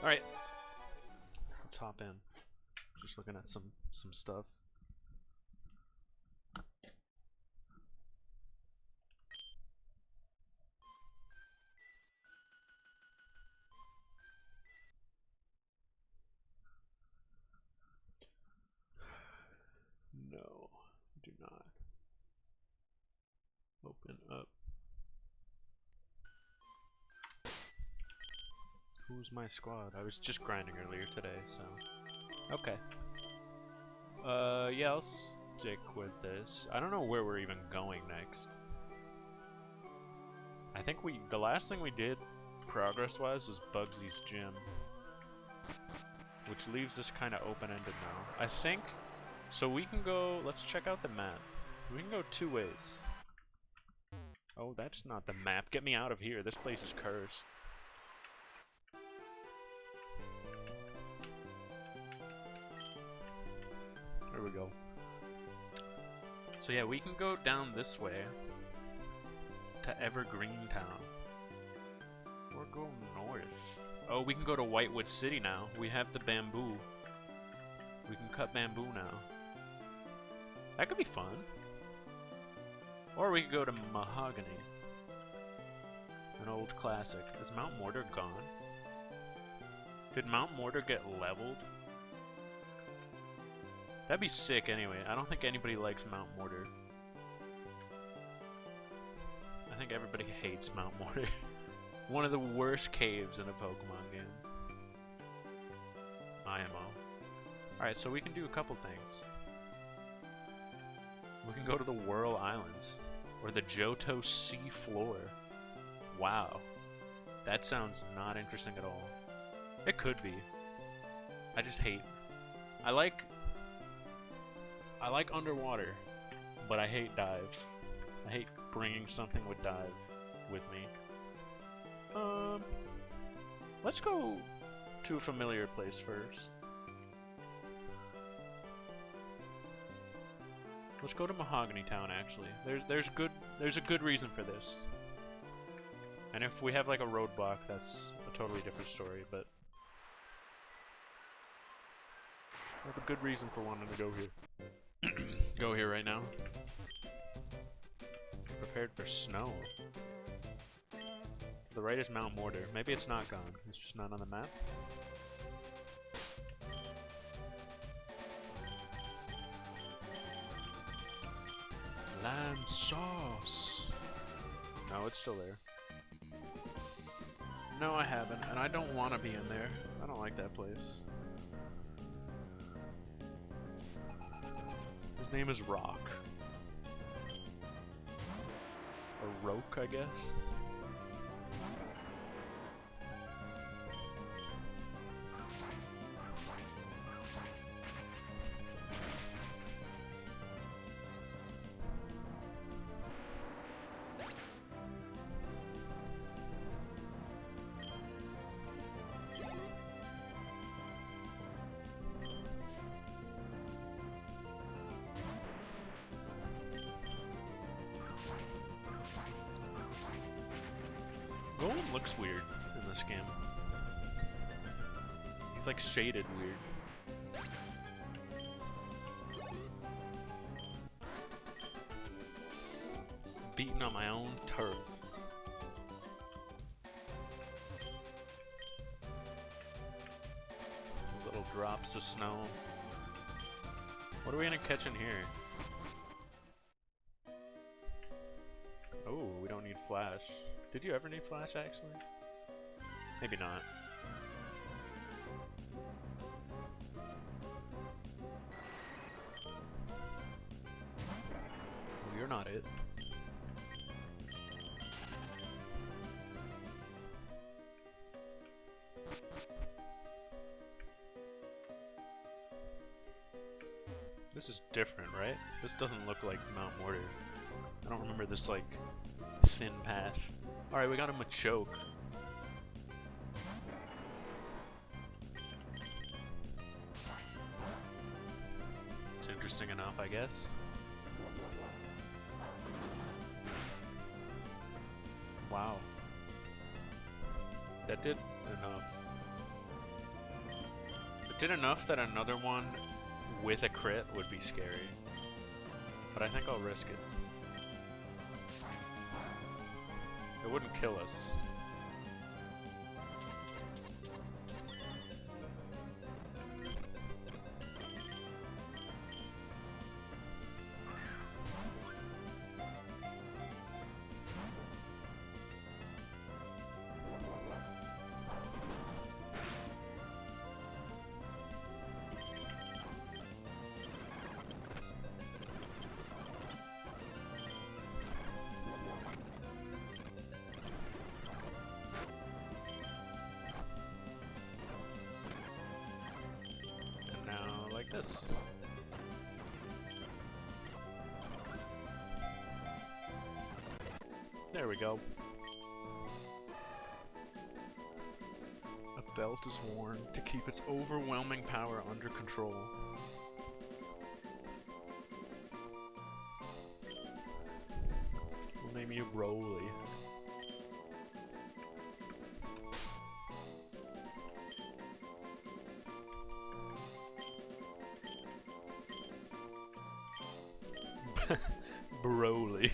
Alright. Let's hop in. Just looking at some stuff. No, do not. Open up. Who's my squad? I was just grinding earlier today, so... Okay. Yeah, I'll stick with this. I don't know where we're even going next. I think the last thing we did, progress-wise, was Bugsy's gym. Which leaves us kind of open-ended now. I think... So we can go... Let's check out the map. We can go 2 ways. Oh, that's not the map. Get me out of here. This place is cursed. There we go. So yeah, we can go down this way to Evergreen Town. Or go north. Oh, we can go to Whitewood City now. We have the bamboo. We can cut bamboo now. That could be fun. Or we could go to Mahogany. An old classic. Is Mount Mortar gone? Did Mount Mortar get leveled? That'd be sick anyway. I don't think anybody likes Mount Mortar. I think everybody hates Mount Mortar. One of the worst caves in a Pokemon game. IMO. Alright, so we can do a couple things. We can go to the Whirl Islands. Or the Johto Sea Floor. Wow. That sounds not interesting at all. It could be. I just hate... I like underwater, but I hate dive. I hate bringing something with dive with me. Let's go to a familiar place first. Let's go to Mahogany Town, actually. There's a good reason for this. And if we have like a roadblock, that's a totally different story, but I have a good reason for wanting to go here. Go here right now. Prepared for snow. To the right is Mount Mortar. Maybe it's not gone. It's just not on the map. Lamb sauce. No, it's still there. No, I haven't, and I don't want to be in there. I don't like that place. His name is Rock. Or Roke, I guess. Golem looks weird in this game. He's like shaded weird. Beating on my own turf. Little drops of snow. What are we gonna catch in here? Oh, we don't need flash. Did you ever need flash, actually? Maybe not. Well, you're not it. This is different, right? This doesn't look like Mount Mortar. I don't remember this, like, thin path. Alright, we got a Machoke. It's interesting enough, I guess. Wow. That did enough. did enough that another one with a crit would be scary. But I think I'll risk it. It wouldn't kill us. This. There we go. A belt is worn to keep its overwhelming power under control. We'll name you Broly. Broly.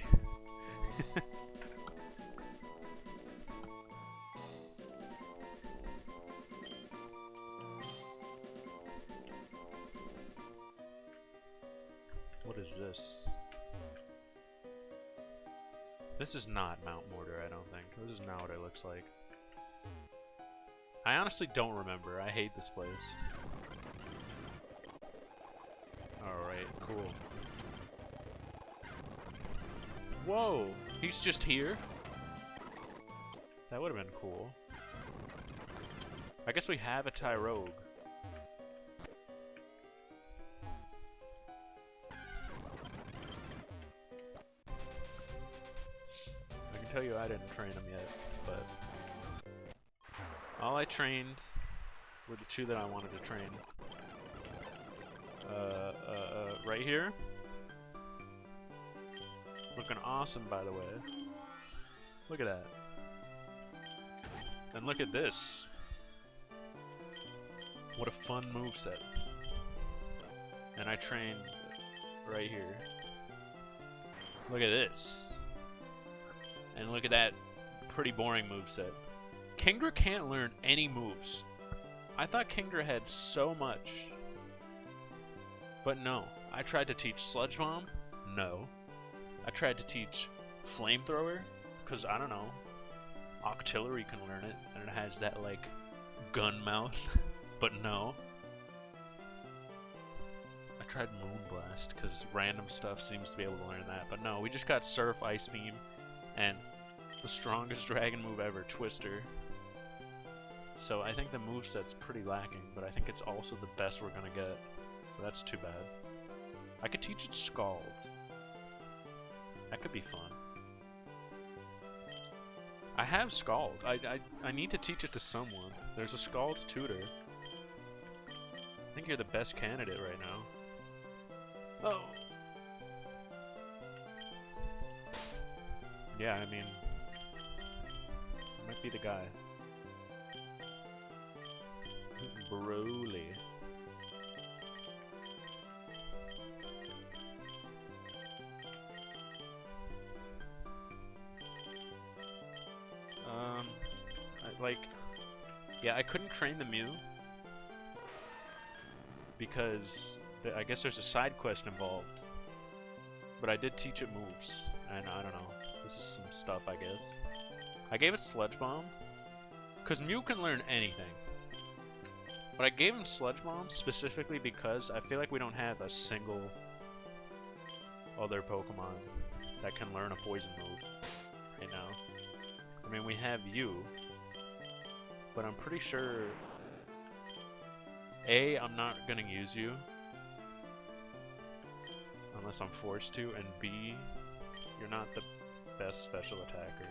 What is this? This is not Mount Mortar, I don't think. This is not what it looks like. I honestly don't remember. I hate this place. Alright, cool. Whoa! He's just here? That would have been cool. I guess we have a Tyrogue. I can tell you I didn't train him yet, but... all I trained were the two that I wanted to train. Right here. Looking awesome, by the way. Look at that. And look at this. What a fun moveset. And I trained right here. Look at this. And look at that pretty boring moveset. Kingdra can't learn any moves. I thought Kingdra had so much. But no. I tried to teach Sludge Bomb. No. I tried to teach Flamethrower, because, I don't know, Octillery can learn it, and it has that, like, gun mouth, but no. I tried Moonblast, because random stuff seems to be able to learn that, but no, we just got Surf, Ice Beam, and the strongest dragon move ever, Twister. So I think the moveset's pretty lacking, but I think it's also the best we're gonna get, so that's too bad. I could teach it Scald. That could be fun. I have Scald. I need to teach it to someone. There's a Scald tutor. I think you're the best candidate right now. Oh! Yeah, I mean... might be the guy. Broly. Yeah, I couldn't train the Mew because I guess there's a side quest involved. But I did teach it moves, and I don't know. This is some stuff, I guess. I gave it Sludge Bomb because Mew can learn anything. But I gave him Sludge Bomb specifically because I feel like we don't have a single other Pokemon that can learn a poison move right now. I mean, we have you, but I'm pretty sure A, I'm not gonna use you unless I'm forced to, and B, you're not the best special attacker.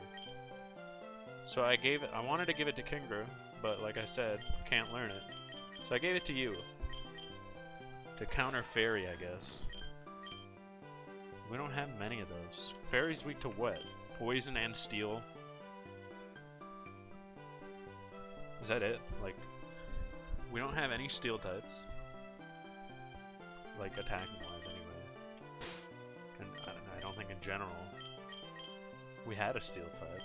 So I wanted to give it to Kingdra, but like I said, can't learn it. So I gave it to you. To counter Fairy, I guess. We don't have many of those. Fairy's weak to what? Poison and Steel. Is that it? Like, We don't have any steel types. Like, attacking-wise, anyway. And I don't think in general. We had a steel type.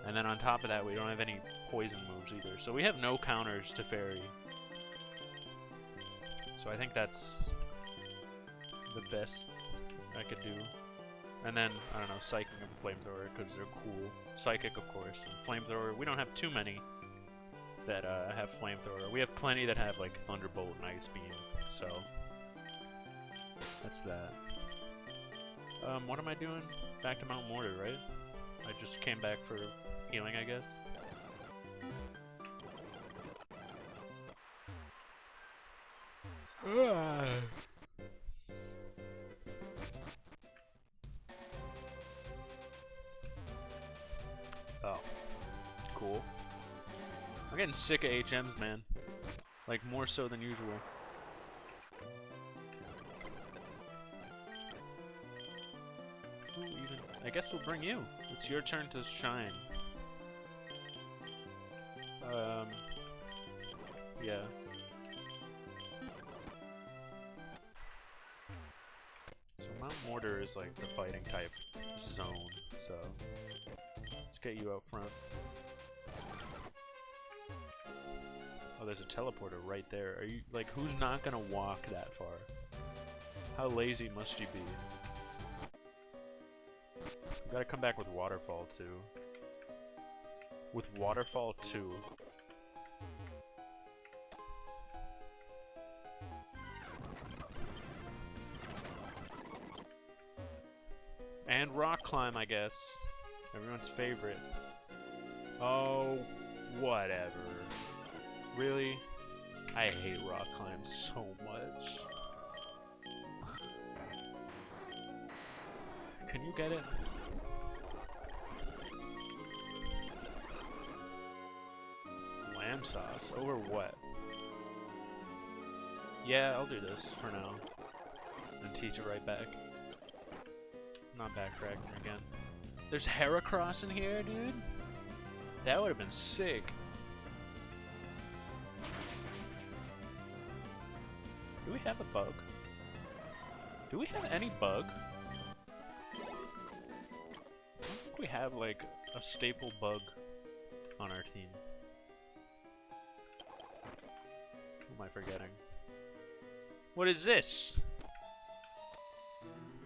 And then on top of that, we don't have any poison moves either. So we have no counters to fairy. So I think that's the best I could do. And then, I don't know, Psychic and Flamethrower, because they're cool. Psychic, of course. And Flamethrower, we don't have too many that have Flamethrower. We have plenty that have, like, Thunderbolt and Ice Beam. So, that's that. What am I doing? Back to Mount Mortar, right? I just came back for healing, I guess. Oh. Cool. I'm getting sick of HMs, man. Like, more so than usual. Ooh, even... I guess we'll bring you. It's your turn to shine. Yeah. So Mount Mortar is like the fighting type zone, so let's get you out front. Oh, there's a teleporter right there. Are you, like, who's not gonna walk that far? How lazy must you be? You gotta come back with Waterfall too. With Waterfall 2. And Rock Climb, I guess. Everyone's favorite. Oh, whatever. Really? I hate Rock Climb so much. Can you get it? Lamb sauce? Over what? Yeah, I'll do this for now. And teach it right back. Not backtracking again. There's Heracross in here, dude? That would have been sick. Do we have a bug? Do we have any bug? I don't think we have, like, a staple bug on our team. Who am I forgetting? What is this?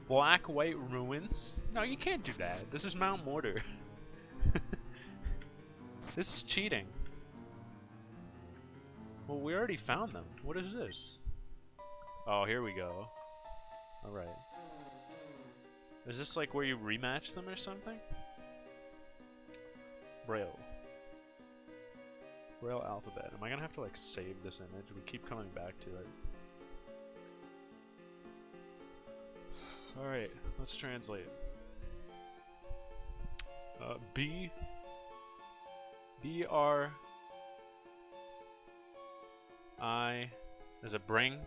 Black White Ruins? No, you can't do that. This is Mount Mortar. This is cheating. Well, we already found them. What is this? Oh, here we go. Alright. Is this like where you rematch them or something? Braille. Braille alphabet. Am I gonna have to like save this image? We keep coming back to it. Alright, let's translate. B. B-R. I. There's a bring.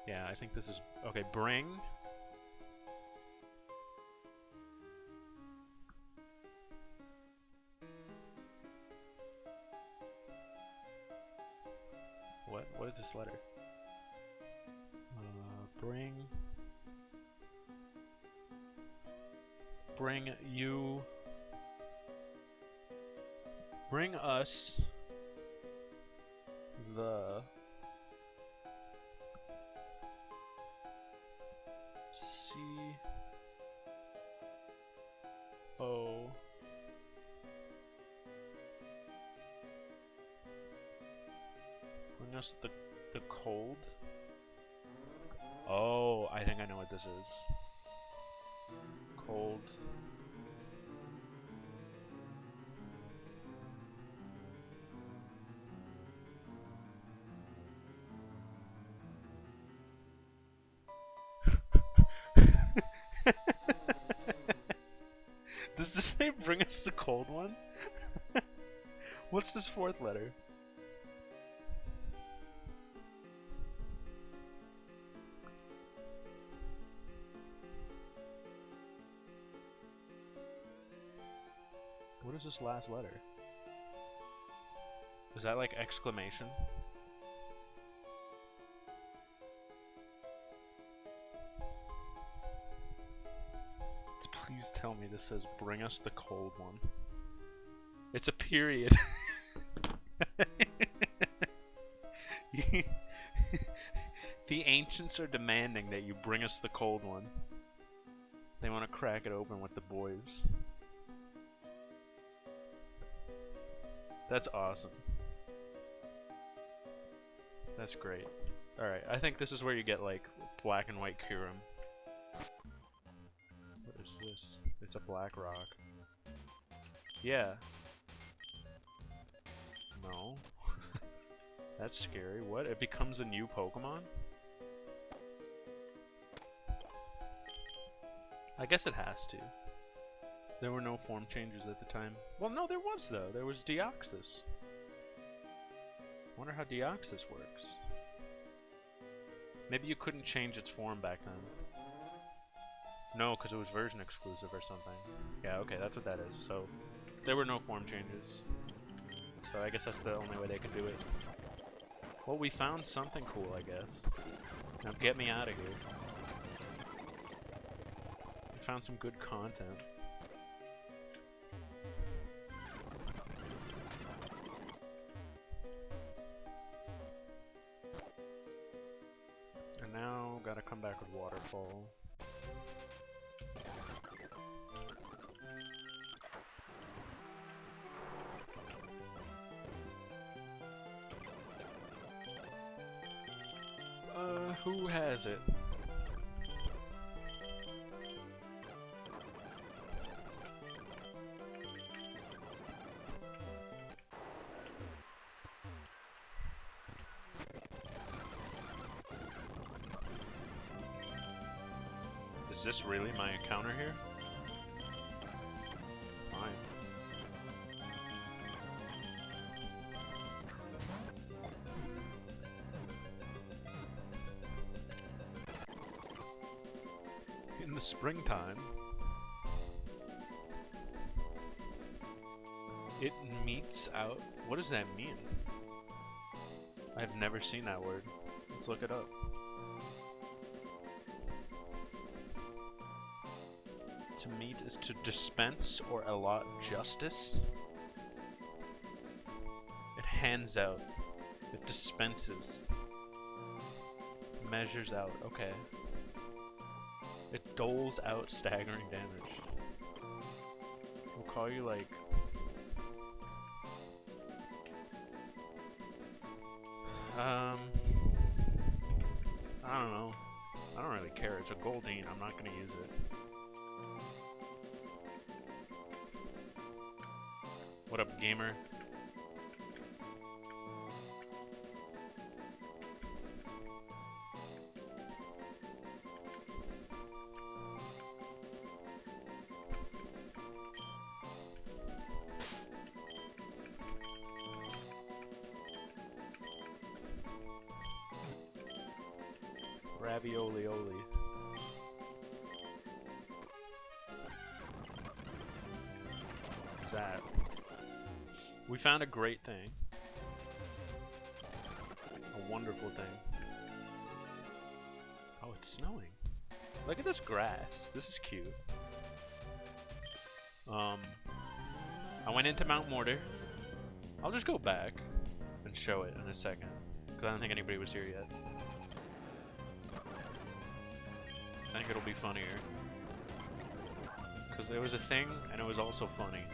Yeah, I think this is... Okay, bring. What? What is this letter? Bring. Bring you. Bring us the C-O bring us the cold. Oh, I think I know what this is. Cold. Does this say bring us the cold one? What's this fourth letter? What is this last letter? Is that like exclamation? Please tell me this says bring us the cold one. It's a period. The ancients are demanding that you bring us the cold one. They want to crack it open with the boys. That's awesome. That's great. Alright, I think this is where you get like black and white Kyurem. What is this? It's a black rock. Yeah. No. That's scary. What? It becomes a new Pokemon? I guess it has to. There were no form changes at the time. Well, no, there was, though. There was Deoxys. I wonder how Deoxys works. Maybe you couldn't change its form back then. No, because it was version exclusive or something. Yeah, okay, that's what that is. So, there were no form changes. So I guess that's the only way they could do it. Well, we found something cool, I guess. Now get me out of here. We found some good content. And now, gotta come back with Waterfall. Who has it? Is this really my encounter here? Fine. In the springtime, it meets out. What does that mean? I've never seen that word. Let's look it up. To meet is to dispense or allot justice. It hands out. It dispenses. Measures out. Okay. It doles out staggering damage. We'll call you like... I don't know. I don't really care. It's a Goldeen. I'm not gonna use it. What up, gamer? Ravioli-oli. What's that? We found a great thing. A wonderful thing. Oh, it's snowing. Look at this grass. This is cute. I went into Mount Mortar. I'll just go back and show it in a second, because I don't think anybody was here yet. I think it'll be funnier. Because there was a thing, and it was also funny.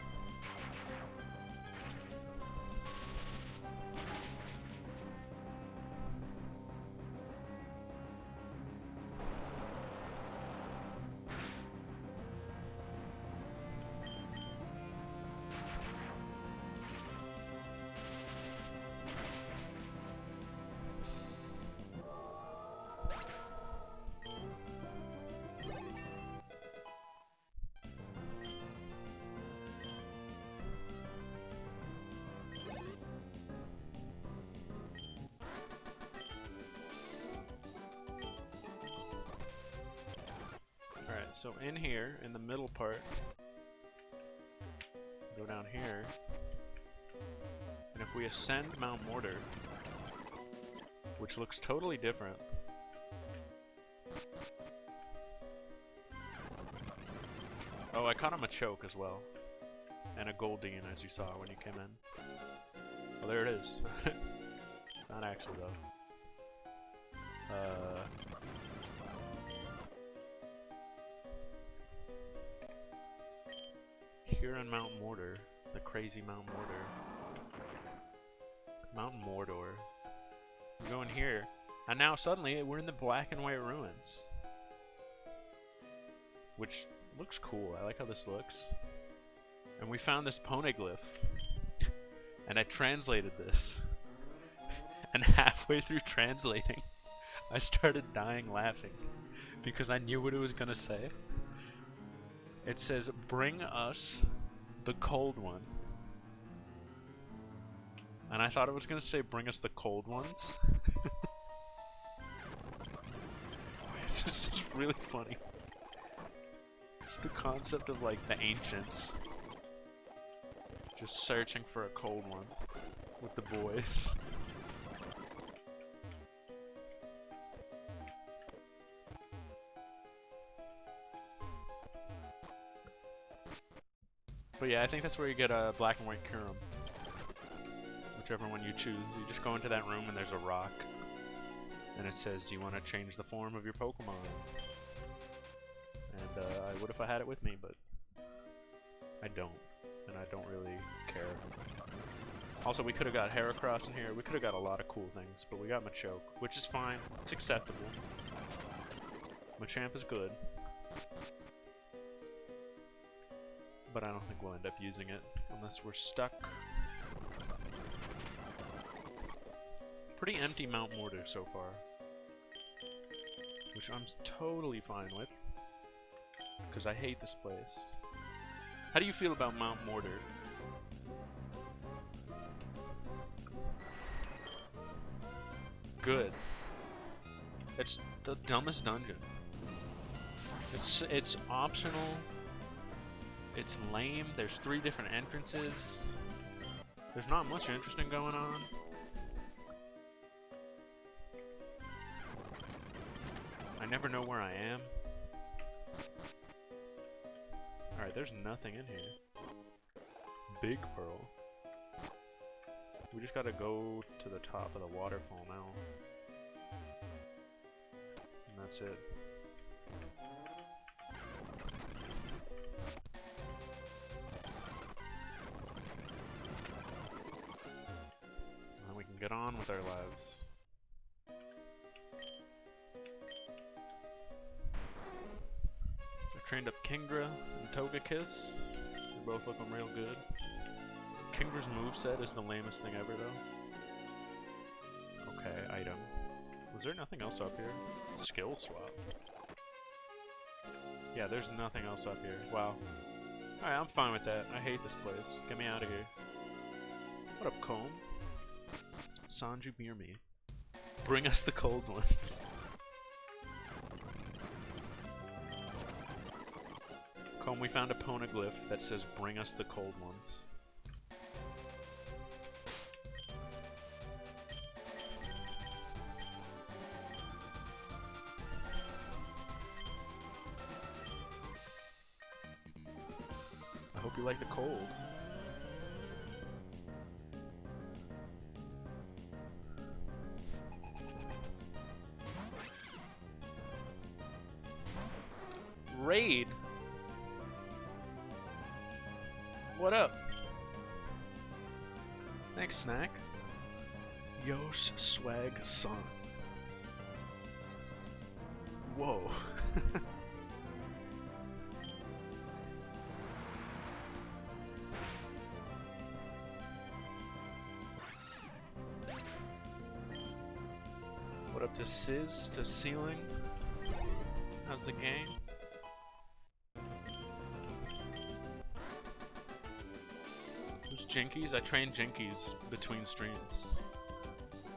So in here, in the middle part, go down here, and if we ascend Mount Mortar, which looks totally different. Oh, I caught him a choke as well. And a Goldine, as you saw when you came in. Oh, there it is. Not actually, though. Here on Mount Mortar, the crazy Mount Mortar. Mount Mordor. We go in here, and now suddenly we're in the black and white ruins. Which looks cool. I like how this looks. And we found this poneglyph. And I translated this. And halfway through translating, I started dying laughing. Because I knew what it was gonna say. It says, "Bring us the cold one." And I thought it was gonna say, "Bring us the cold ones." It's just really funny. Just the concept of like the ancients just searching for a cold one with the boys. But yeah, I think that's where you get a black and white Kyurem. Whichever one you choose. You just go into that room and there's a rock. And it says, you want to change the form of your Pokemon. And I would if I had it with me, but I don't. And I don't really care. Also, we could have got Heracross in here. We could have got a lot of cool things, but we got Machoke, which is fine. It's acceptable. Machamp is good. But I don't think we'll end up using it unless we're stuck. Pretty empty Mount Mortar so far, which I'm totally fine with because I hate this place. How do you feel about Mount Mortar? Good. It's the dumbest dungeon. It's optional. It's lame. There's 3 different entrances. There's not much interesting going on. I never know where I am. Alright, there's nothing in here. Big Pearl. We just gotta go to the top of the waterfall now. And that's it. Get on with our lives. I trained up Kingdra and Togekiss. They're both looking real good. Kingdra's moveset is the lamest thing ever, though. Okay, item. Was there nothing else up here? Skill swap. Yeah, there's nothing else up here. Wow. Alright, I'm fine with that. I hate this place. Get me out of here. What up, Comb? Sanju Beerme. Bring us the cold ones. Comb, we found a poneglyph that says bring us the cold ones. I hope you like the cold. Raid. What up? Thanks, Snack. Yos Swag Son. Whoa. What up to Sizz, to Ceiling? How's the gang? Jinkies? I trained Jinkies between streams.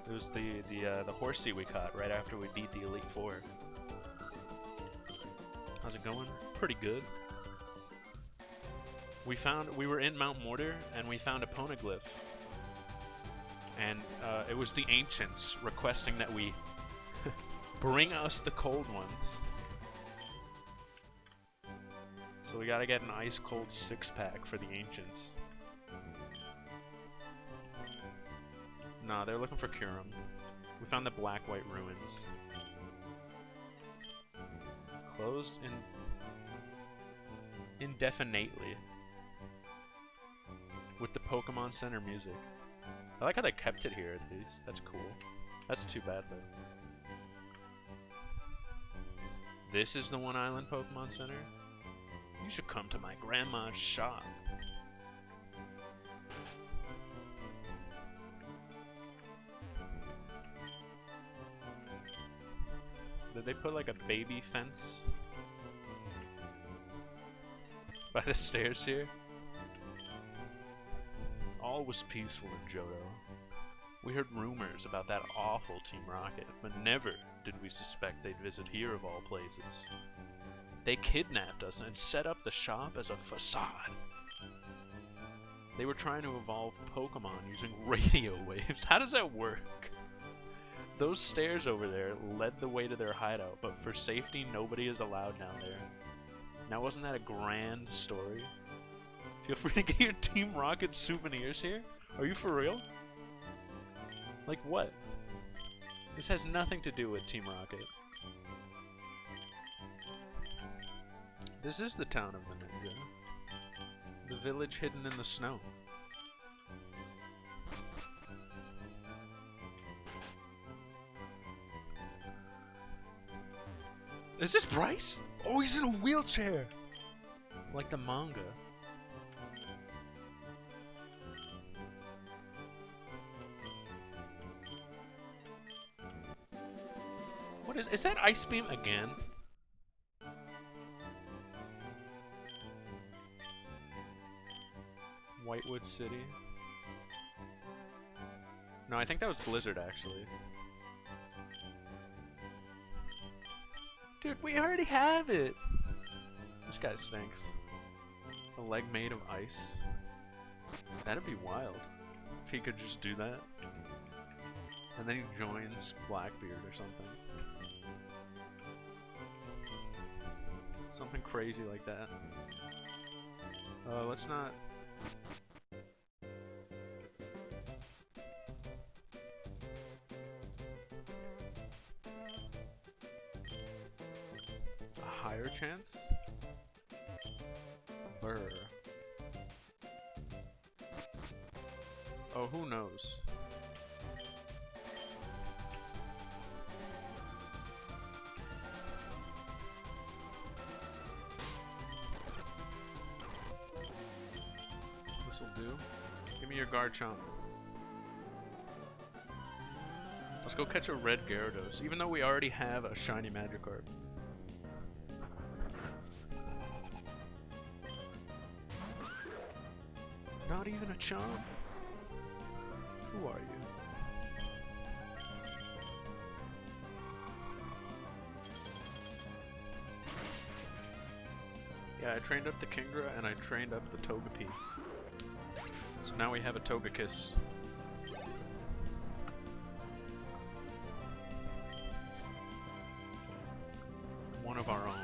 It was the horsey we caught right after we beat the Elite Four. How's it going? Pretty good. We were in Mount Mortar and we found a poneglyph. And it was the ancients requesting that we bring us the cold ones. So we gotta get an ice cold 6-pack for the ancients. Nah, they're looking for Kurum. We found the black-white ruins. Closed indefinitely. With the Pokemon Center music. I like how they kept it here at least. That's cool. That's too bad though. This is the One Island Pokemon Center? You should come to my grandma's shop. Did they put like a baby fence by the stairs here? All was peaceful in Johto. We heard rumors about that awful Team Rocket, but never did we suspect they'd visit here of all places. They kidnapped us and set up the shop as a facade. They were trying to evolve Pokemon using radio waves. How does that work? Those stairs over there led the way to their hideout, but for safety, nobody is allowed down there. Now, wasn't that a grand story? Feel free to get your Team Rocket souvenirs here? Are you for real? Like what? This has nothing to do with Team Rocket. This is the town of the ninja. The village hidden in the snow. Is this Bryce? Oh, he's in a wheelchair! Like the manga. What is that Ice Beam again? Whitewood City? No, I think that was Blizzard actually. Dude, we already have it! This guy stinks. A leg made of ice. That'd be wild. If he could just do that. And then he joins Blackbeard or something. Something crazy like that. Let's not... A higher chance? Brr. Oh, who knows? This'll do. Give me your Garchomp. Let's go catch a red Gyarados, even though we already have a shiny Magikarp. Not even a Chomp? Who are you? Yeah, I trained up the Kingdra and I trained up the Togepi. So now we have a Togekiss. One of our own.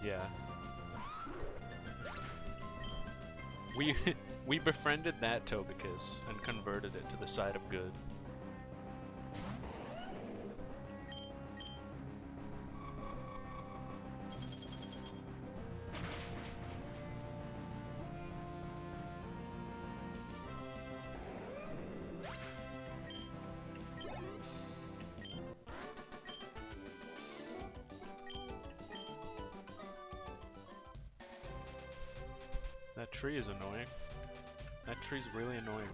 Yeah. We befriended that Togekiss and converted it to the side of good. That tree is annoying. That tree's really annoying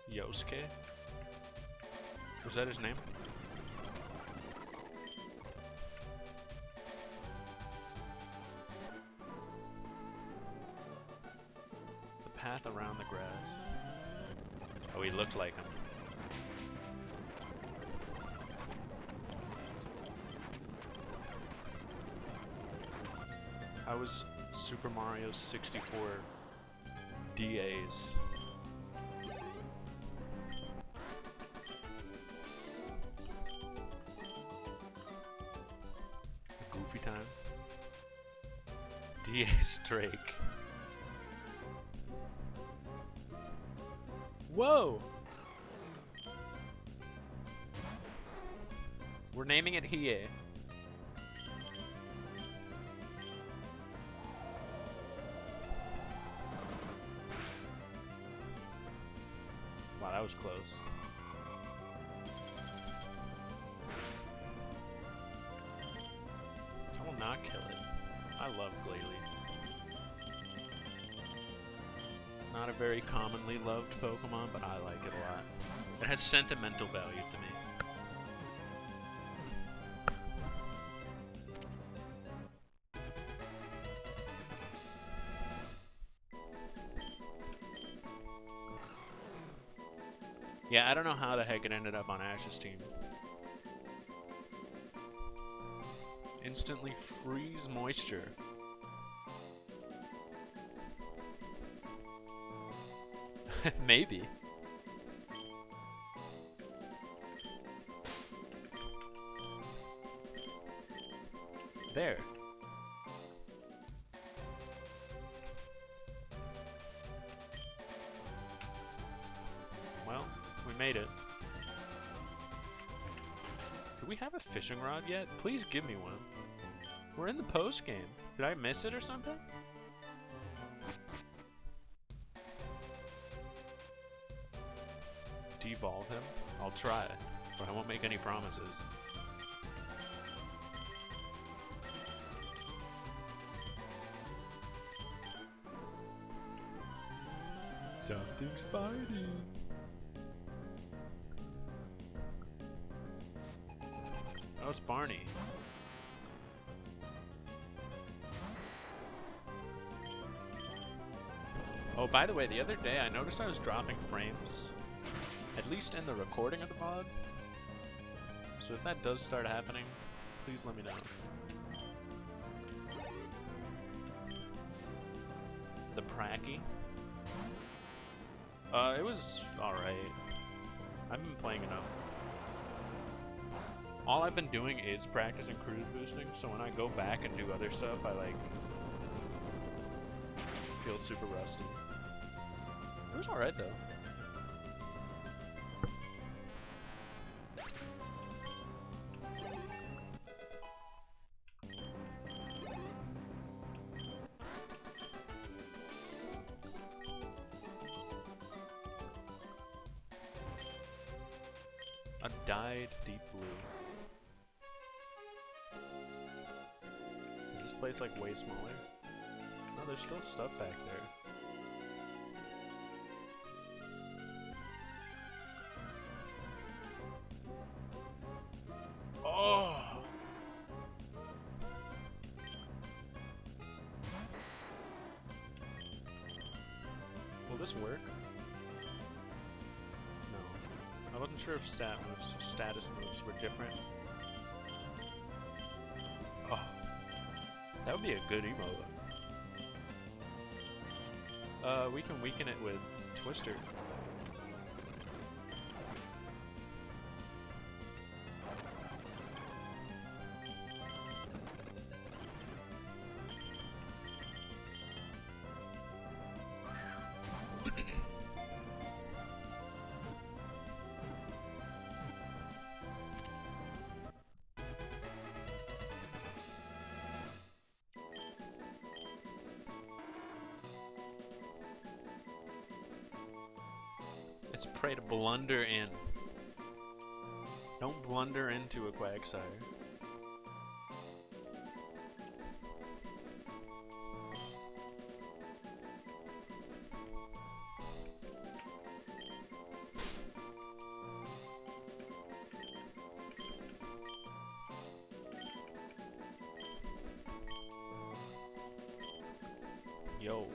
me. Yosuke? Was that his name? The path around the grass. Oh, he looked like him. How was Super Mario 64 DAs? Goofy time. DA's Drake. Whoa! We're naming it Hiei. Wow, that was close. I will not kill it. I love Glazed. Not a very commonly loved Pokemon, but I like it a lot. It has sentimental value to me. Yeah, I don't know how the heck it ended up on Ash's team. Instantly freeze moisture. Maybe. There. Well, we made it. Do we have a fishing rod yet? Please give me one. We're in the post game. Did I miss it or something? Devolve him? I'll try, but I won't make any promises. Something's biting. Oh, it's Barney. Oh, by the way, the other day I noticed I was dropping frames, at least in the recording of the pod. So if that does start happening, please let me know. The Pracky. It was alright. I've been playing enough. All I've been doing is practicing cruise boosting, so when I go back and do other stuff, I like feel super rusty. It was alright though. A dyed deep blue. Is this place like way smaller? No, there's still stuff back there. Oh! Will this work? I wasn't sure if status moves were different. Oh, that would be a good emote. We can weaken it with Twister. It's prey to blunder in. Don't blunder into a Quagsire. Yo,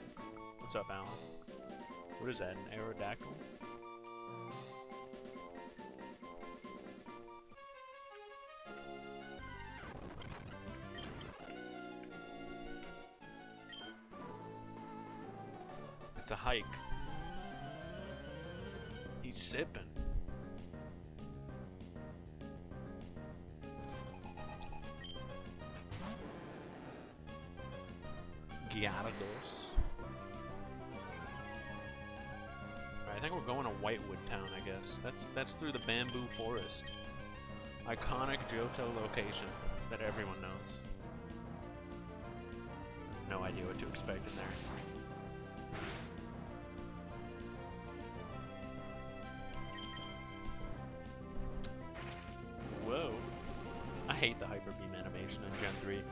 what's up, Alan? What is that, an Aerodactyl? it's a hike. He's sipping. Gyarados. Alright, I think we're going to Whitewood Town, I guess. That's through the bamboo forest. Iconic Johto location that everyone knows. No idea what to expect in there. Whoa. I hate the Hyper Beam animation in Gen 3.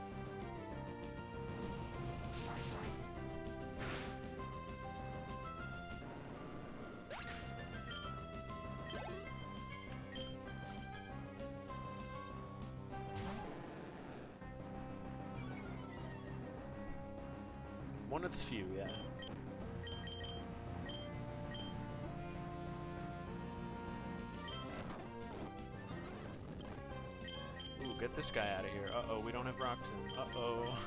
One of the few, yeah. Ooh, get this guy out of here. Uh-oh, we don't have rocks in. Uh-oh.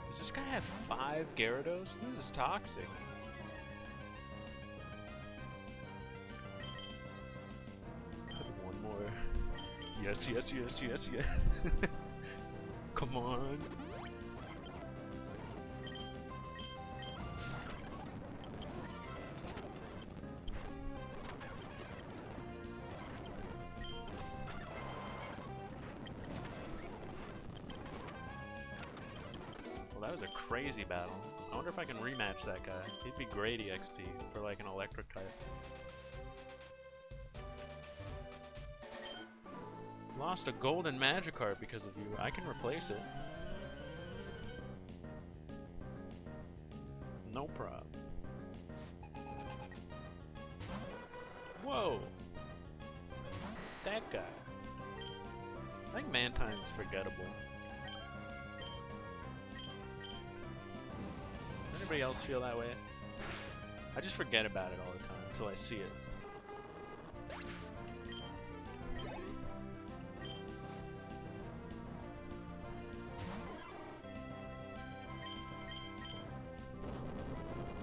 Does this guy have 5 Gyarados? This is toxic. One more. Yes, yes, yes, yes, yes. Come on. That was a crazy battle. I wonder if I can rematch that guy. He'd be great EXP for like an electric type. Lost a golden Magikarp because of you. I can replace it. No problem. Whoa! That guy. I think Mantine's forgettable. Anybody else feel that way? I just forget about it all the time until I see it.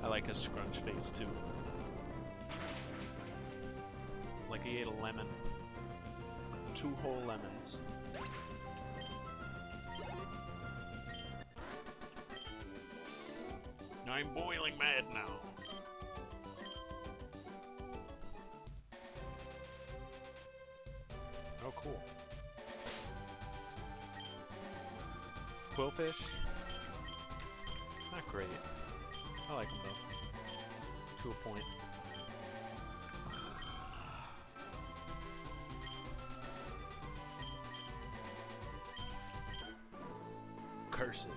I like his scrunch face too. Like he ate a lemon. 2 whole lemons. I'm boiling mad now. Oh, cool. Quillfish? Not great. I like them though. To a point. Curses.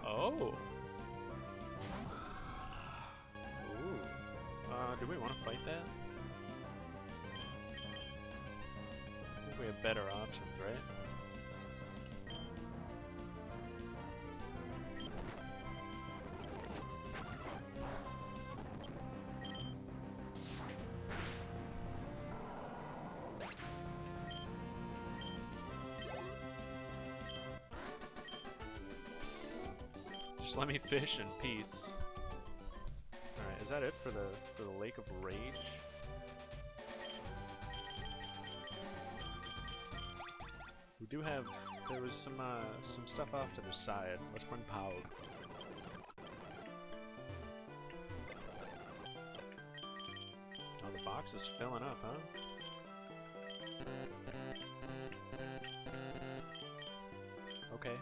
Oh. Ooh. Do we want to fight that? I think we have better options, right? Just let me fish in peace. Alright, is that it for the Lake of Rage? We do have, there was some stuff off to the side. Let's bring Pau. Oh, the box is filling up, huh? Okay.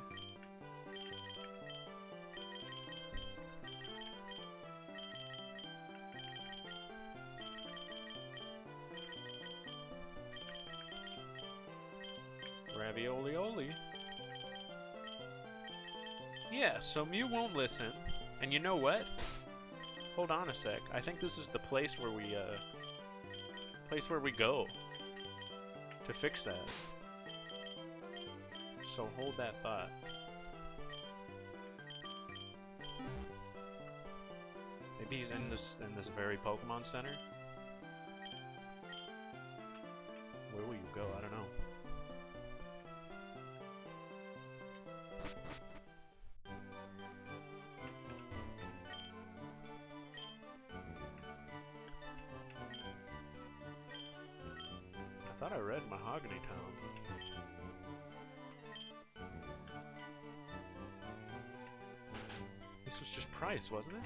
Ravioli-oli. Yeah, so Mew won't listen. And you know what? Hold on a sec. I think this is the place where we go to fix that. So hold that thought. Maybe he's in this very Pokemon Center. Where will you go? I don't know. I thought I read Mahogany Town. This was just price, wasn't it?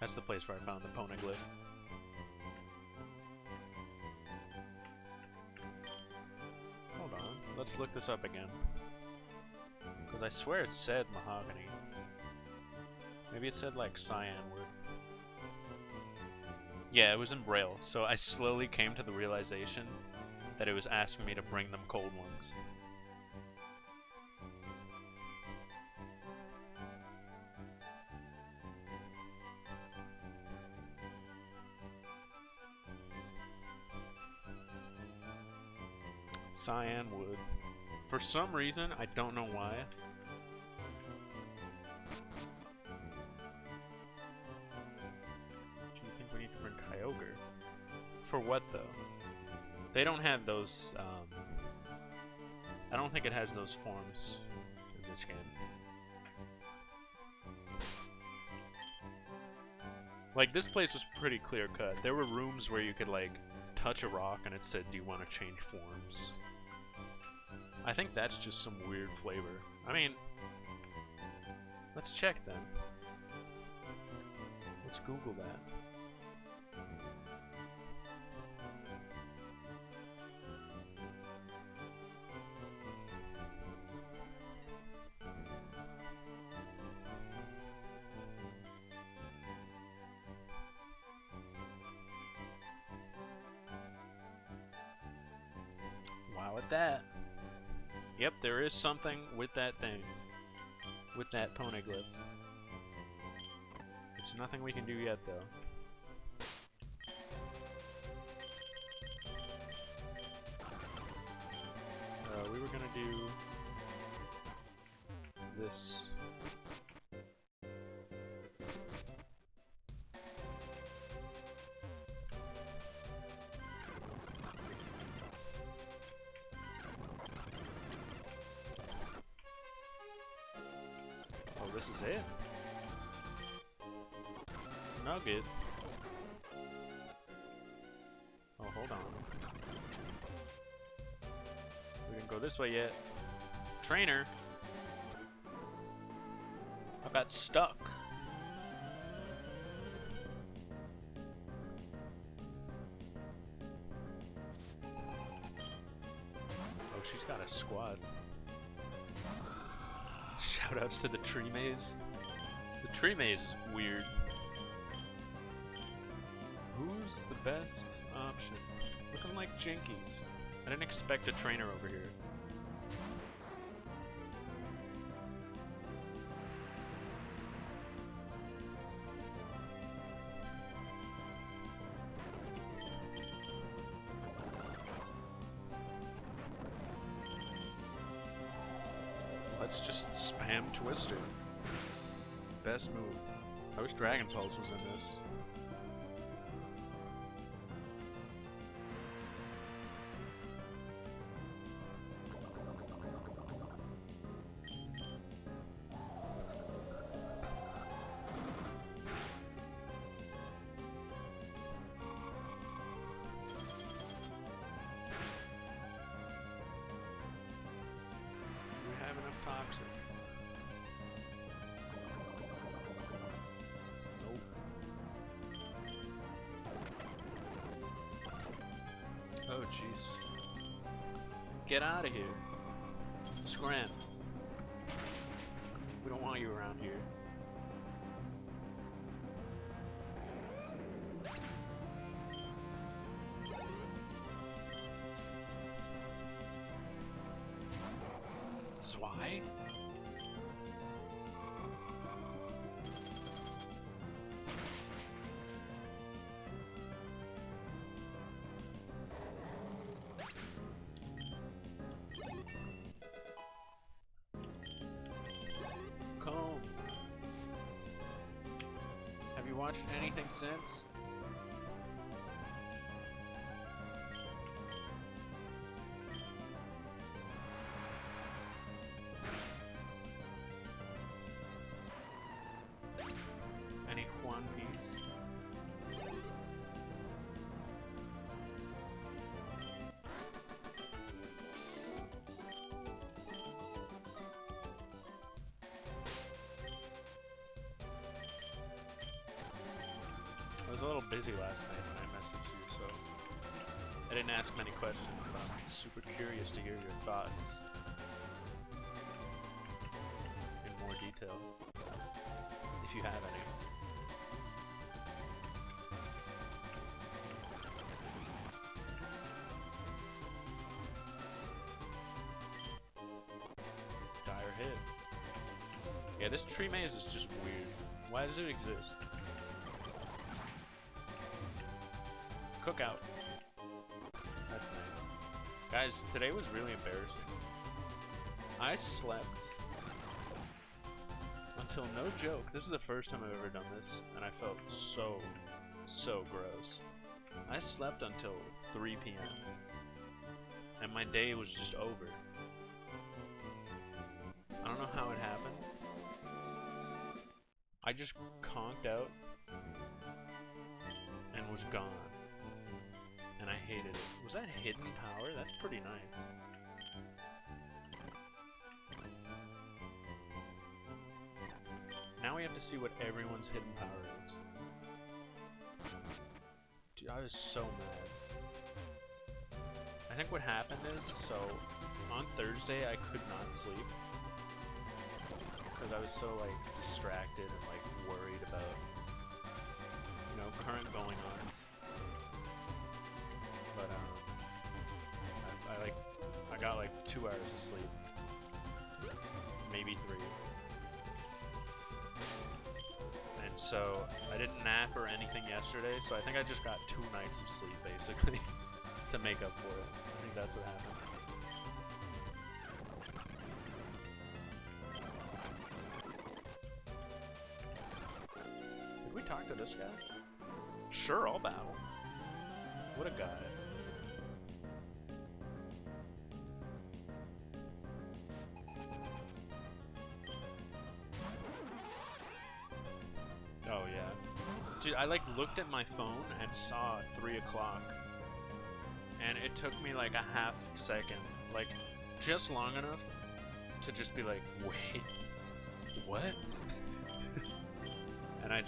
That's the place where I found the poneglyph. Hold on, let's look this up again. Because I swear it said mahogany. Maybe it said like cyan wood. Yeah, it was in Braille, so I slowly came to the realization that it was asking me to bring them cold ones. Cyan wood. For some reason, I don't know why. Do you think we need to bring Kyogre? For what, though? They don't have those, I don't think it has those forms in this game. Like, this place was pretty clear-cut. There were rooms where you could, like, touch a rock and it said, do you want to change forms? I think that's just some weird flavor. I mean, let's check then. Let's Google that. Wow, at that. Yep, there is something with that thing. With that poneglyph. It's nothing we can do yet, though. We were gonna do this. Oh, this is it? Nugget. Oh, hold on. We didn't go this way yet. Trainer! I got stuck. Oh, she's got a squad. Shoutouts to the tree maze. The tree maze is weird. Who's the best option? Looking like Jinkies. I didn't expect a trainer over here. Let's just spam Twister. Best move. I wish Dragon Pulse was in this. Toxic. Nope. Oh jeez. Get out of here. Scram. We don't want you around here. Zwei? Comb. Have you watched anything since? Any One Piece? I was a little busy last night when I messaged you, so I didn't ask many questions, but I'm super curious to hear your thoughts in more detail, if you have any. Dire hit. Yeah, this tree maze is just weird. Why does it exist? Cookout. That's nice. Guys, today was really embarrassing. I slept until, no joke, this is the first time I've ever done this, and I felt so gross. I slept until 3 p.m. and my day was just over. I don't know how it happened. I just conked out and was gone. And I hated it. Was that hidden power? That's pretty nice. Now we have to see what everyone's hidden power is. Dude, I was so mad. I think what happened is, so on Thursday I could not sleep because I was so like distracted and like worried about, you know, current going-ons. But I got like 2 hours of sleep, maybe 3. And so I didn't nap or anything yesterday, so I think I just got 2 nights of sleep basically to make up for it. I think that's what happened. Did we talk to this guy? Sure, I'll battle. What a guy. Oh yeah. Dude, I like looked at my phone and saw 3 o'clock. And it took me like a half second. Like, just long enough to just be like, wait, what? And I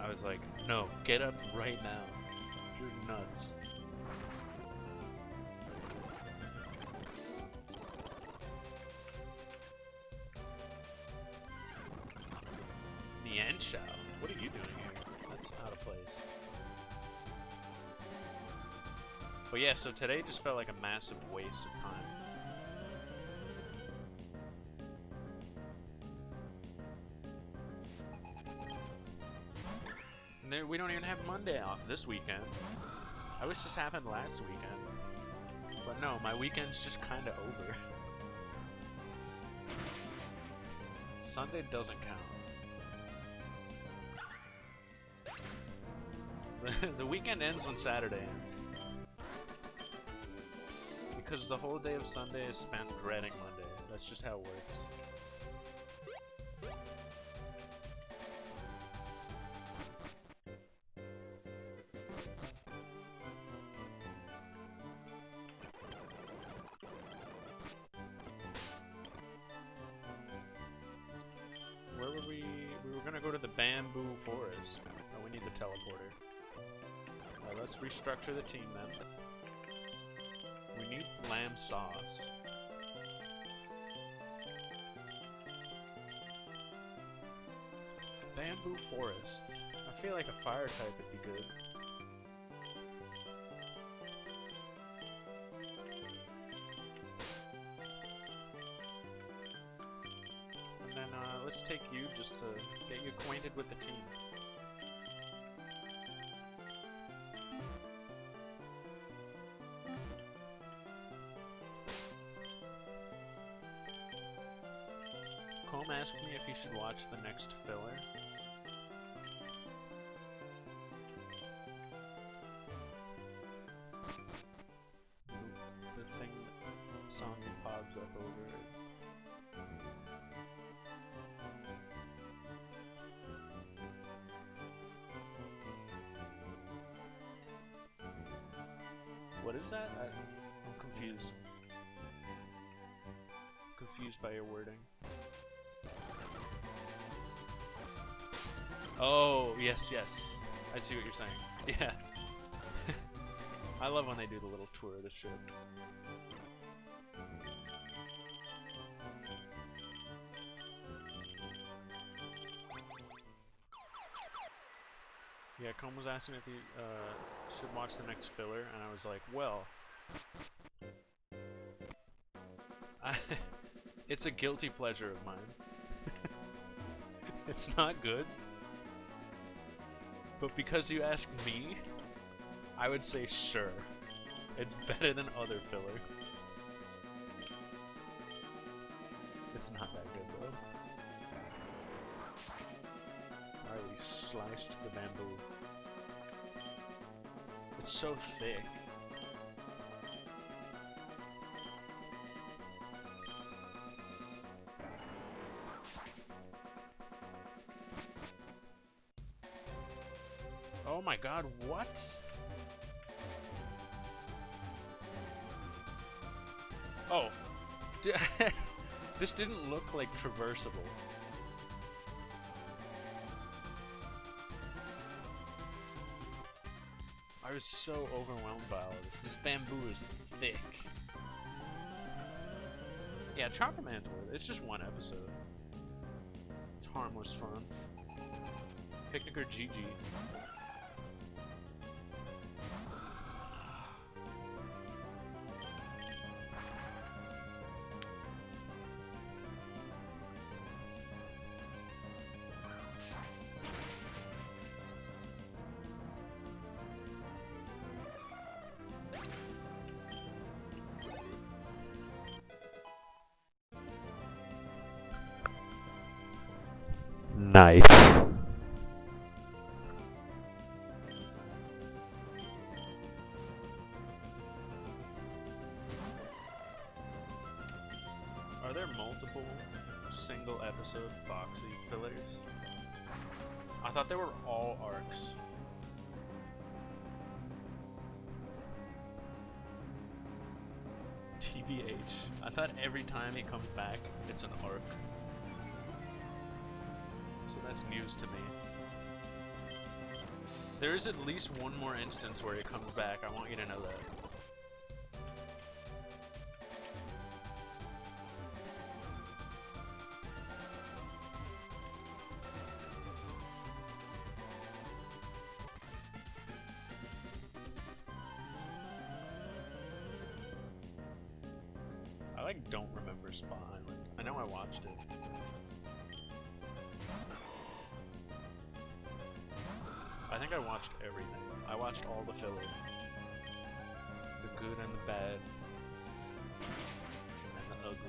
was like, no, get up right now. You're nuts. Nianshao? What are you doing here? That's out of place. But yeah, so today just felt like a massive waste of time. And there, we don't even have Monday off this weekend. I wish this happened last weekend. But no, my weekend's just kinda over. Sunday doesn't count. The weekend ends when Saturday ends. Because the whole day of Sunday is spent dreading Monday. That's just how it works. Where were we? We were gonna go to the bamboo forest. Oh, we need the teleporter. Alright, let's restructure the team then. We need lamb sauce. Bamboo forest. I feel like a fire type would be good. just take you just to get you acquainted with the team. Comb asked me if he should watch the next filler. The thing that song pops up over it. What is that? I'm confused. Confused by your wording. Oh, yes, yes. I see what you're saying. Yeah. I love when they do the little tour of the ship. Yeah, Comb was asking if he should watch the next filler, and I was like, well, it's a guilty pleasure of mine. It's not good, but because you asked me, I would say sure. It's better than other filler. It's not that good though. Alright, we sliced the bamboo. It's so thick. Oh my god, what? Oh. This didn't look like traversable. I was so overwhelmed by all this. This bamboo is thick. Yeah, Chopper Man's worth it. It's just one episode. It's harmless fun. Picnic or GG. Nice. Are there multiple single episode Foxy fillers? I thought they were all arcs. TBH. I thought every time he comes back, it's an arc. So that's news to me. There is at least one more instance where he comes back. I want you to know that. I don't remember Spa Island. I know I watched it. I think I watched everything. I watched all the filler. The good and the bad. And the ugly.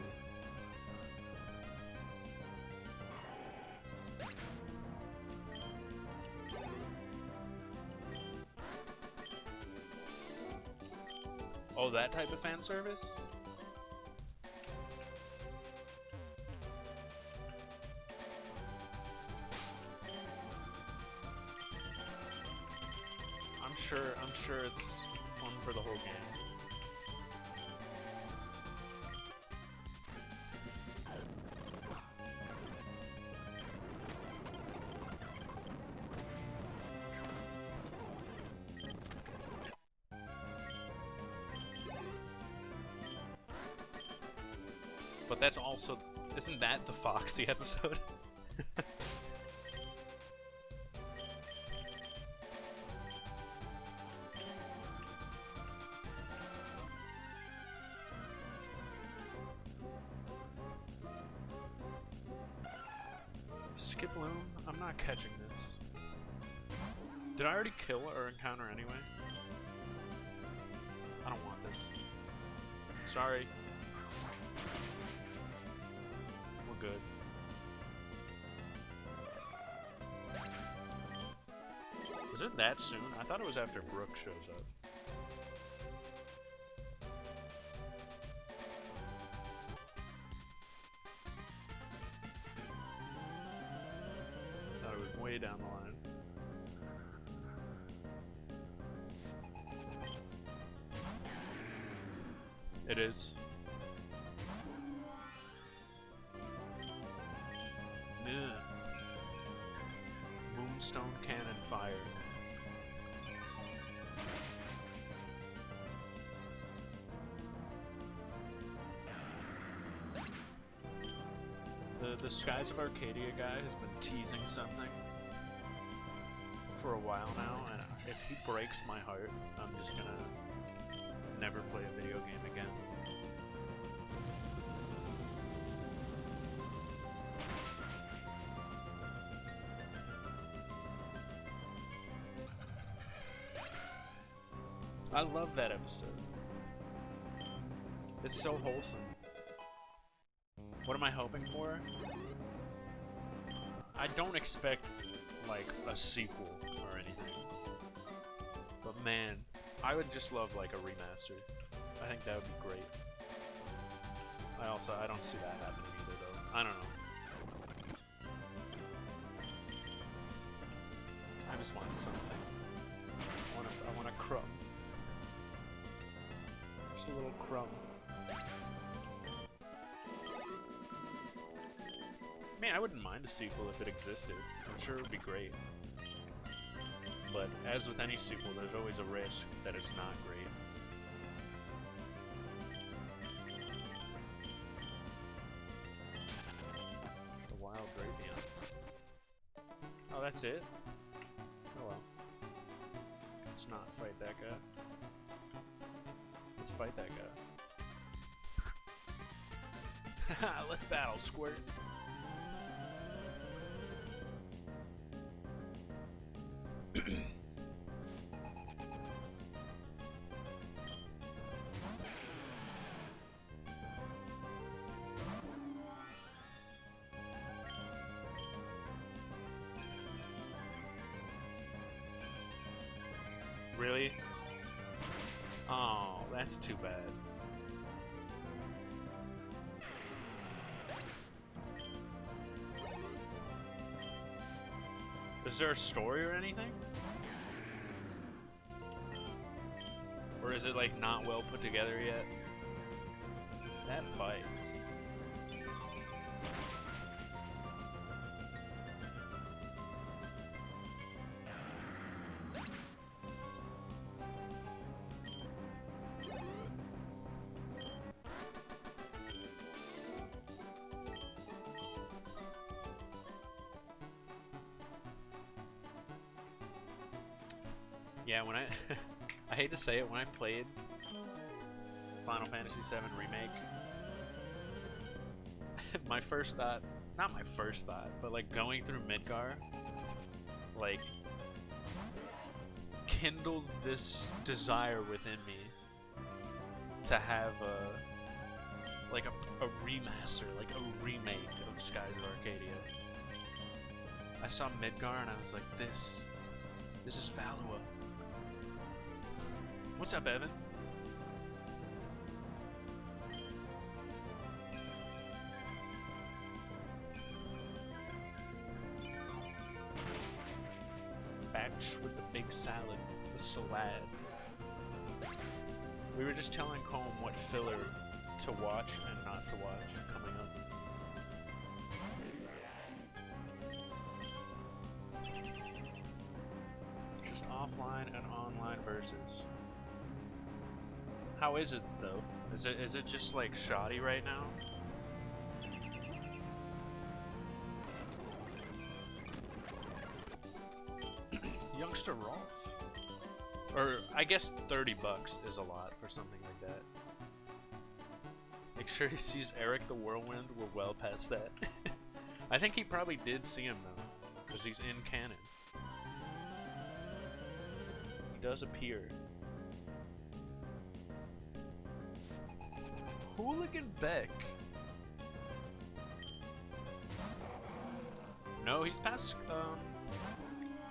Oh, that type of fan service? I'm sure it's fun for the whole game. But that's also, isn't that the Foxy episode? Rocket Bloom? I'm not catching this. Did I already kill or encounter anyway? I don't want this. Sorry. We're good. Was it that soon? I thought it was after Brooke shows up. I thought it was way down the line. It is. Ugh. Moonstone Cannon Fire. The Skies of Arcadia guy has been teasing something for a while now, and if he breaks my heart, I'm just gonna never play a video game again. I love that episode. It's so wholesome. What am I hoping for? I don't expect, like, a sequel or anything. But man, I would just love, like, a remaster. I think that would be great. I don't see that happening either, though. I don't know. I just want something. I want a crumb. Just a little crumb. I mean, I wouldn't mind a sequel if it existed. I'm sure it would be great. But as with any sequel, there's always a risk that it's not great. The Wild Drapion. Oh, that's it? Oh well. Let's not fight that guy. Let's fight that guy. Haha, let's battle, Squirt. Really? Oh, that's too bad. Is there a story or anything? Or is it like not well put together yet? That bites. Yeah, when I I hate to say it, when I played Final Fantasy VII Remake, my first thought, not my first thought, but like going through Midgar, like kindled this desire within me to have a remaster, like a remake of Skies of Arcadia. I saw Midgar and I was like, this is Valua. What's up, Evan? Batch with the big salad, the salad. We were just telling Colm what filler to watch and not to watch coming up. Just offline and online versus. How is it though? Is it just like shoddy right now? Youngster Rolf? Or I guess $30 is a lot for something like that. Make sure he sees Eric the Whirlwind. We're well past that. I think he probably did see him though. because he's in canon. He does appear. Hooligan Beck. No, he's past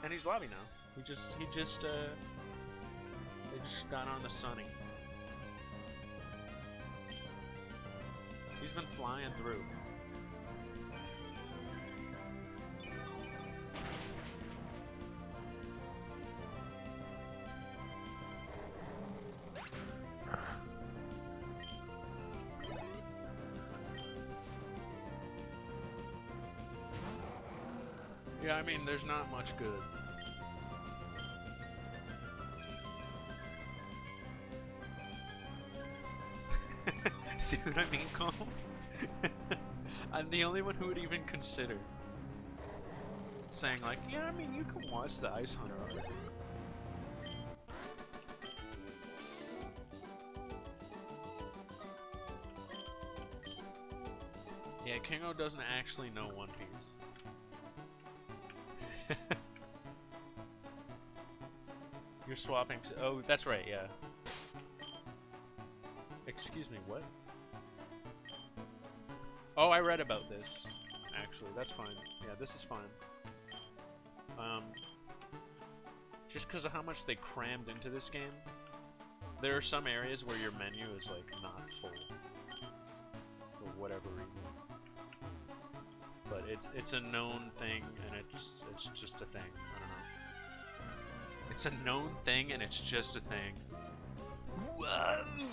and he's lobby now. He just got on the Sunny. He's been flying through. Yeah, I mean, there's not much good. See what I mean, Cole? I'm the only one who would even consider saying like, yeah, I mean, you can watch the Ice Hunter arc. Yeah, Kingo doesn't actually know One Piece. You're swapping. Oh, that's right, yeah. Excuse me, what? Oh, I read about this. Actually, that's fine. Yeah, this is fine. Just because of how much they crammed into this game, there are some areas where your menu is like not full for whatever reason. But it's a known thing, and it's just a thing. I don't know. It's a known thing, and it's just a thing. Whoa!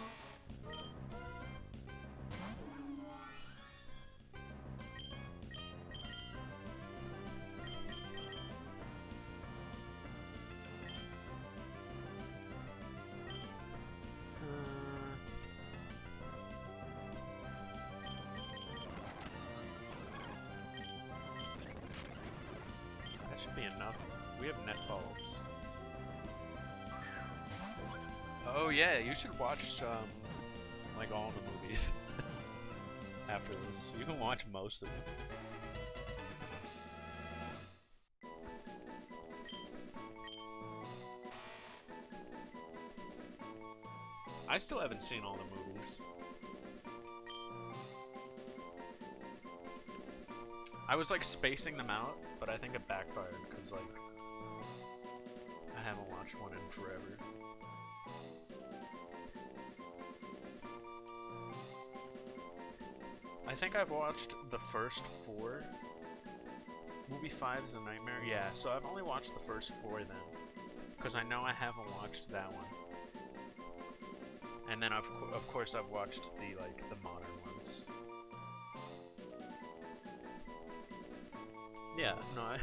Should be enough. We have net balls. Oh yeah, you should watch like all the movies after this. You can watch most of them. I still haven't seen all the movies. I was like spacing them out, but I think it backfired because like I haven't watched one in forever. I think I've watched the first 4. Movie 5 is a nightmare. Yeah, so I've only watched the first 4 then, because I know I haven't watched that one. And then of course I've watched the modern ones. Yeah, no,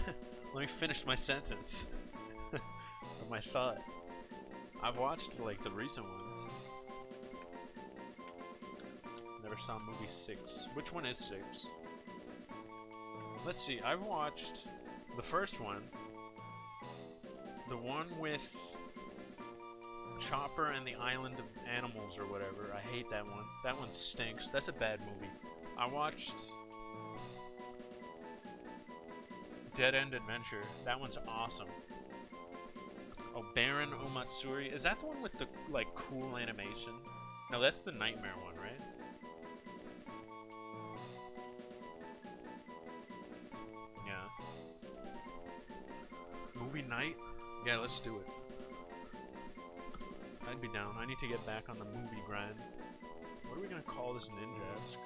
let me finish my sentence. Or my thought. I've watched, like, the recent ones. Never saw movie 6. Which one is 6? Let's see, I've watched the first one. The one with Chopper and the Island of Animals or whatever. I hate that one. That one stinks. That's a bad movie. I watched Dead End Adventure. That one's awesome. Oh, Baron Omatsuri. Is that the one with the, like, cool animation? No, that's the Nightmare one, right? Yeah. Movie night? Yeah, let's do it. I'd be down. I need to get back on the movie grind. What are we gonna call this ninja-esque?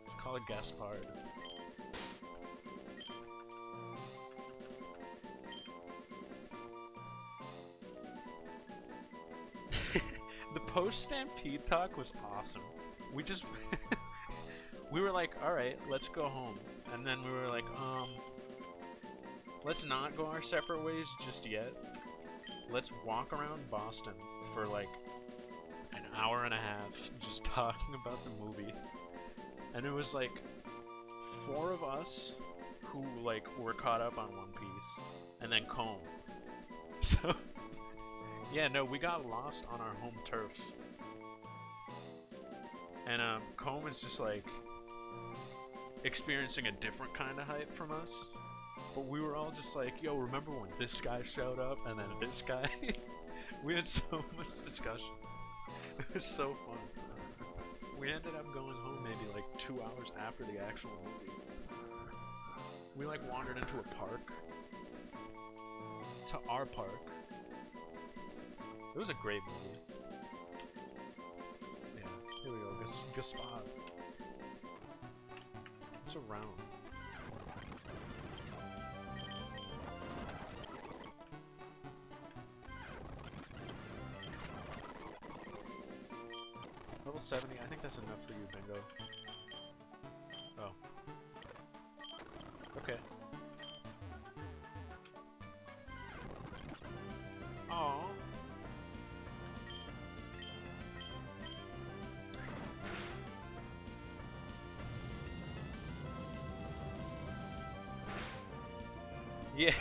Let's call it Gaspard. The post-Stampede talk was awesome. We just... we were like, alright, let's go home. And then we were like, let's not go our separate ways just yet. Let's walk around Boston for like an hour and a half just talking about the movie. And it was like 4 of us who like were caught up on One Piece. And then Comb. So... yeah, no, we got lost on our home turf. And, Comb is just like... experiencing a different kind of hype from us. But we were all just like, yo, remember when this guy showed up and then this guy? We had so much discussion. It was so fun. We ended up going home maybe like 2 hours after the actual movie. We like wandered into a park. To our park. It was a great movie. Yeah, here we go, Gaspard. What's around? Level 70, I think that's enough for you, Bingo. Oh. Okay. Aww. Yeah.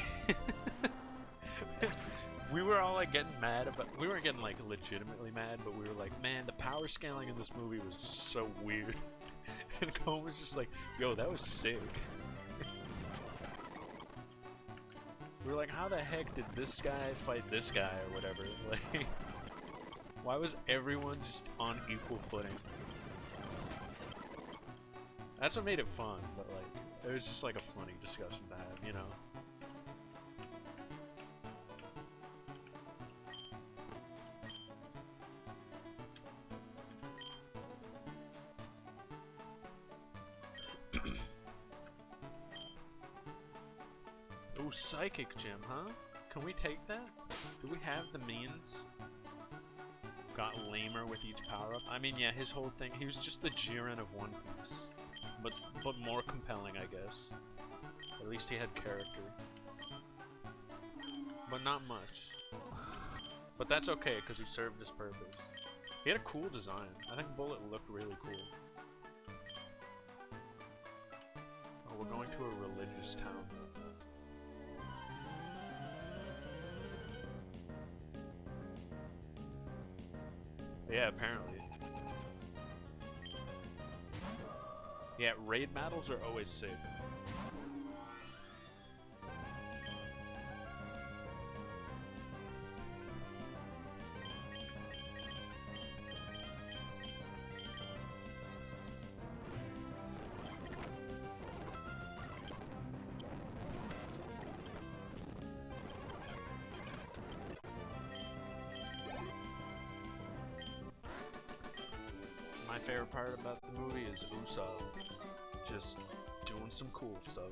We were all like getting mad about, we weren't getting like legitimately mad, but we were like, man, the power scaling in this movie was just so weird. And Cole was just like, yo, that was sick. We were like, how the heck did this guy fight this guy or whatever? Like, why was everyone just on equal footing? That's what made it fun, but like, it was just like a funny discussion to have, you know? Ooh, psychic gem, huh? Can we take that? Do we have the means? Got lamer with each power-up. I mean, yeah, his whole thing, he was just the Jiren of One Piece. But more compelling, I guess. At least he had character. But not much. But that's okay, because he served his purpose. He had a cool design. I think Bullet looked really cool. Oh, we're going to a religious town. Yeah, apparently. Yeah, raid battles are always sick. My favorite part about the movie is Usopp just doing some cool stuff.